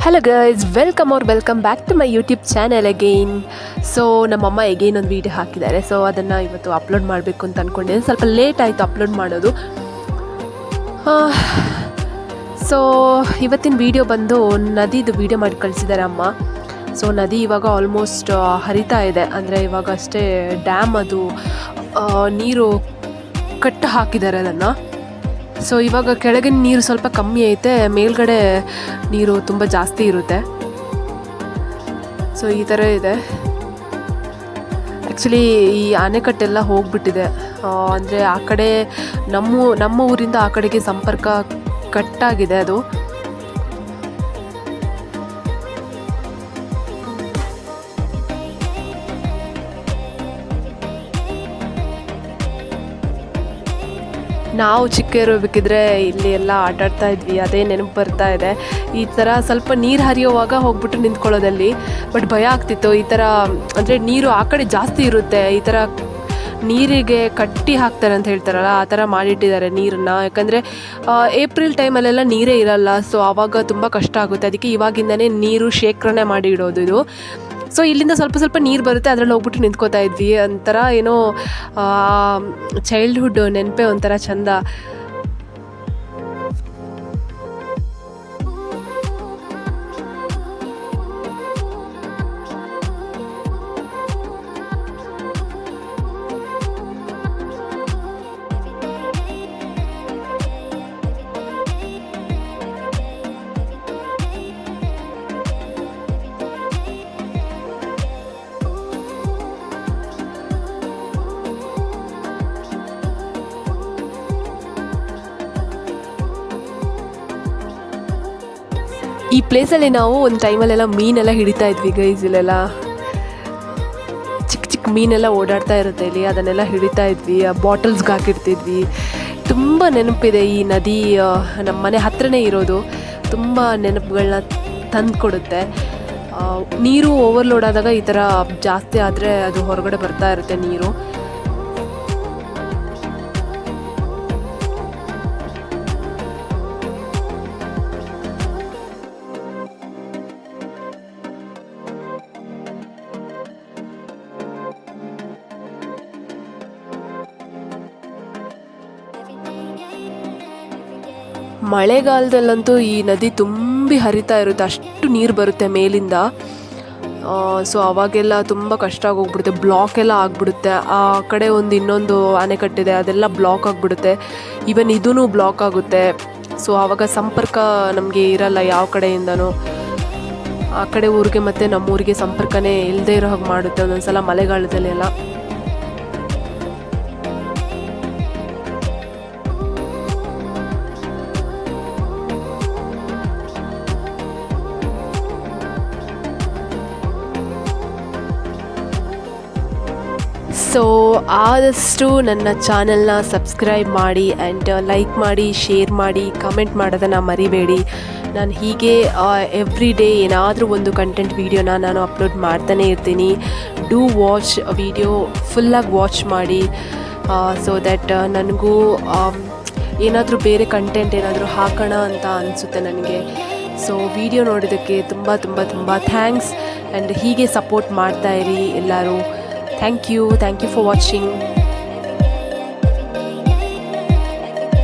Hello guys, welcome back to my YouTube channel again. So ನಮ್ಮಮ್ಮ again ಒಂದು video ಹಾಕಿದ್ದಾರೆ. So ಅದನ್ನು ಇವತ್ತು ಅಪ್ಲೋಡ್ ಮಾಡಬೇಕು ಅಂತ ಅಂದ್ಕೊಂಡಿದ್ದೆ. ಸ್ವಲ್ಪ ಲೇಟ್ ಆಯಿತು ಅಪ್ಲೋಡ್ ಮಾಡೋದು. ಸೊ ಇವತ್ತಿನ ವೀಡಿಯೋ ಬಂದು ನದಿದು ವೀಡಿಯೋ ಮಾಡಿ ಕಳಿಸಿದ್ದಾರೆ ಅಮ್ಮ. ಸೊ ನದಿ ಇವಾಗ ಆಲ್ಮೋಸ್ಟ್ ಹರಿತಾ ಇದೆ. ಅಂದರೆ ಇವಾಗ ಅಷ್ಟೇ ಡ್ಯಾಮ್ ಅದು ನೀರು ಕಟ್ಟು ಹಾಕಿದ್ದಾರೆ ಅದನ್ನು. ಸೊ ಇವಾಗ ಕೆಳಗಿನ ನೀರು ಸ್ವಲ್ಪ ಕಮ್ಮಿ ಐತೆ, ಮೇಲ್ಗಡೆ ನೀರು ತುಂಬ ಜಾಸ್ತಿ ಇರುತ್ತೆ. ಸೊ ಈ ಥರ ಇದೆ. ಆ್ಯಕ್ಚುಲಿ ಈ ಆಣೆಕಟ್ಟೆಲ್ಲ ಹೋಗ್ಬಿಟ್ಟಿದೆ. ಅಂದರೆ ಆ ಕಡೆ ನಮ್ಮ ಊರಿಂದ ಆ ಕಡೆಗೆ ಸಂಪರ್ಕ ಕಟ್ಟಾಗಿದೆ ಅದು. ನಾವು ಚಿಕ್ಕ ಇರಬೇಕಿದ್ರೆ ಇಲ್ಲಿ ಎಲ್ಲ ಆಟಾಡ್ತಾ ಇದ್ವಿ, ಅದೇ ನೆನಪು ಬರ್ತಾ ಇದೆ. ಈ ಥರ ಸ್ವಲ್ಪ ನೀರು ಹರಿಯುವಾಗ ಹೋಗ್ಬಿಟ್ಟು ನಿಂತ್ಕೊಳ್ಳೋದಲ್ಲಿ ಬಟ್ ಭಯ ಆಗ್ತಿತ್ತು. ಈ ಥರ ಅಂದರೆ ನೀರು ಆ ಕಡೆ ಜಾಸ್ತಿ ಇರುತ್ತೆ, ಈ ಥರ ನೀರಿಗೆ ಕಟ್ಟಿ ಹಾಕ್ತಾರೆ ಅಂತ ಹೇಳ್ತಾರಲ್ಲ, ಆ ಥರ ಮಾಡಿಟ್ಟಿದ್ದಾರೆ ನೀರನ್ನು. ಯಾಕಂದರೆ ಏಪ್ರಿಲ್ ಟೈಮಲ್ಲೆಲ್ಲ ನೀರೇ ಇರಲ್ಲ. ಸೊ ಆವಾಗ ತುಂಬ ಕಷ್ಟ ಆಗುತ್ತೆ. ಅದಕ್ಕೆ ಇವಾಗಿಂದನೇ ನೀರು ಶೇಖರಣೆ ಮಾಡಿ ಇಡೋದು ಇದು. ಸೊ ಇಲ್ಲಿಂದ ಸ್ವಲ್ಪ ನೀರು ಬರುತ್ತೆ, ಅದರಲ್ಲಿ ಹೋಗ್ಬಿಟ್ಟು ನಿಂತ್ಕೋತಾ ಇದ್ವಿ. ಒಂಥರ ಏನೋ ಚೈಲ್ಡ್ಹುಡ್ ನೆನಪೇ ಒಂಥರ ಚಂದ. ಈ ಪ್ಲೇಸಲ್ಲಿ ನಾವು ಒಂದು ಟೈಮಲ್ಲೆಲ್ಲ ಮೀನೆಲ್ಲ ಹಿಡಿತಾ ಇದ್ವಿ ಗೈಸ್. ಇಲ್ಲೆಲ್ಲ ಚಿಕ್ಕ ಮೀನೆಲ್ಲ ಓಡಾಡ್ತಾ ಇರುತ್ತೆ ಇಲ್ಲಿ, ಅದನ್ನೆಲ್ಲ ಹಿಡಿತಾ ಇದ್ವಿ. ಬಾಟಲ್ಸ್ಗೆ ಹಾಕಿಡ್ತಿದ್ವಿ. ತುಂಬ ನೆನಪಿದೆ. ಈ ನದಿ ನಮ್ಮ ಮನೆ ಹತ್ರನೇ ಇರೋದು. ತುಂಬ ನೆನಪುಗಳನ್ನ ತಂದು ಕೊಡುತ್ತೆ. ನೀರು ಓವರ್ಲೋಡ್ ಆದಾಗ ಈ ಥರ ಜಾಸ್ತಿ ಆದರೆ ಅದು ಹೊರಗಡೆ ಬರ್ತಾ ಇರುತ್ತೆ ನೀರು. ಮಳೆಗಾಲದಲ್ಲಂತೂ ಈ ನದಿ ತುಂಬಿ ಹರಿತಾ ಇರುತ್ತೆ, ಅಷ್ಟು ನೀರು ಬರುತ್ತೆ ಮೇಲಿಂದ. ಸೊ ಅವಾಗೆಲ್ಲ ತುಂಬ ಕಷ್ಟ ಆಗೋಗ್ಬಿಡುತ್ತೆ, ಬ್ಲಾಕ್ ಎಲ್ಲ ಆಗಿಬಿಡುತ್ತೆ. ಆ ಕಡೆ ಇನ್ನೊಂದು ಆಣೆಕಟ್ಟಿದೆ, ಅದೆಲ್ಲ ಬ್ಲಾಕ್ ಆಗಿಬಿಡುತ್ತೆ. ಈವನ್ ಇದೂ ಬ್ಲಾಕ್ ಆಗುತ್ತೆ. ಸೊ ಆವಾಗ ಸಂಪರ್ಕ ನಮಗೆ ಇರಲ್ಲ ಯಾವ ಕಡೆಯಿಂದನೂ. ಆ ಕಡೆ ಊರಿಗೆ ಮತ್ತು ನಮ್ಮೂರಿಗೆ ಸಂಪರ್ಕನೇ ಇಲ್ಲದೆ ಇರೋ ಹಾಗೆ ಮಾಡುತ್ತೆ ಒಂದೊಂದು ಸಲ ಮಳೆಗಾಲದಲ್ಲೆಲ್ಲ. ಸೊ ಆದಷ್ಟು ನನ್ನ ಚಾನಲ್ನ ಸಬ್ಸ್ಕ್ರೈಬ್ ಮಾಡಿ ಆ್ಯಂಡ್ ಲೈಕ್ ಮಾಡಿ, ಶೇರ್ ಮಾಡಿ, ಕಮೆಂಟ್ ಮಾಡೋದನ್ನು ಮರಿಬೇಡಿ. ನಾನು ಹೀಗೆ ಎವ್ರಿ ಡೇ ಏನಾದರೂ ಒಂದು ಕಂಟೆಂಟ್ ವೀಡಿಯೋನ ನಾನು ಅಪ್ಲೋಡ್ ಮಾಡ್ತಾನೇ ಇರ್ತೀನಿ. ಡೂ ವಾಚ್ ವೀಡಿಯೋ, ಫುಲ್ಲಾಗಿ ವಾಚ್ ಮಾಡಿ. ಸೊ ದ್ಯಾಟ್ ನನಗೂ ಏನಾದರೂ ಬೇರೆ ಕಂಟೆಂಟ್ ಏನಾದರೂ ಹಾಕೋಣ ಅಂತ ಅನಿಸುತ್ತೆ ನನಗೆ. ಸೊ ವಿಡಿಯೋ ನೋಡೋದಕ್ಕೆ ತುಂಬ ಥ್ಯಾಂಕ್ಸ್. ಆ್ಯಂಡ್ ಹೀಗೆ ಸಪೋರ್ಟ್ ಮಾಡ್ತಾಯಿರಿ ಎಲ್ಲರೂ. Thank you for watching.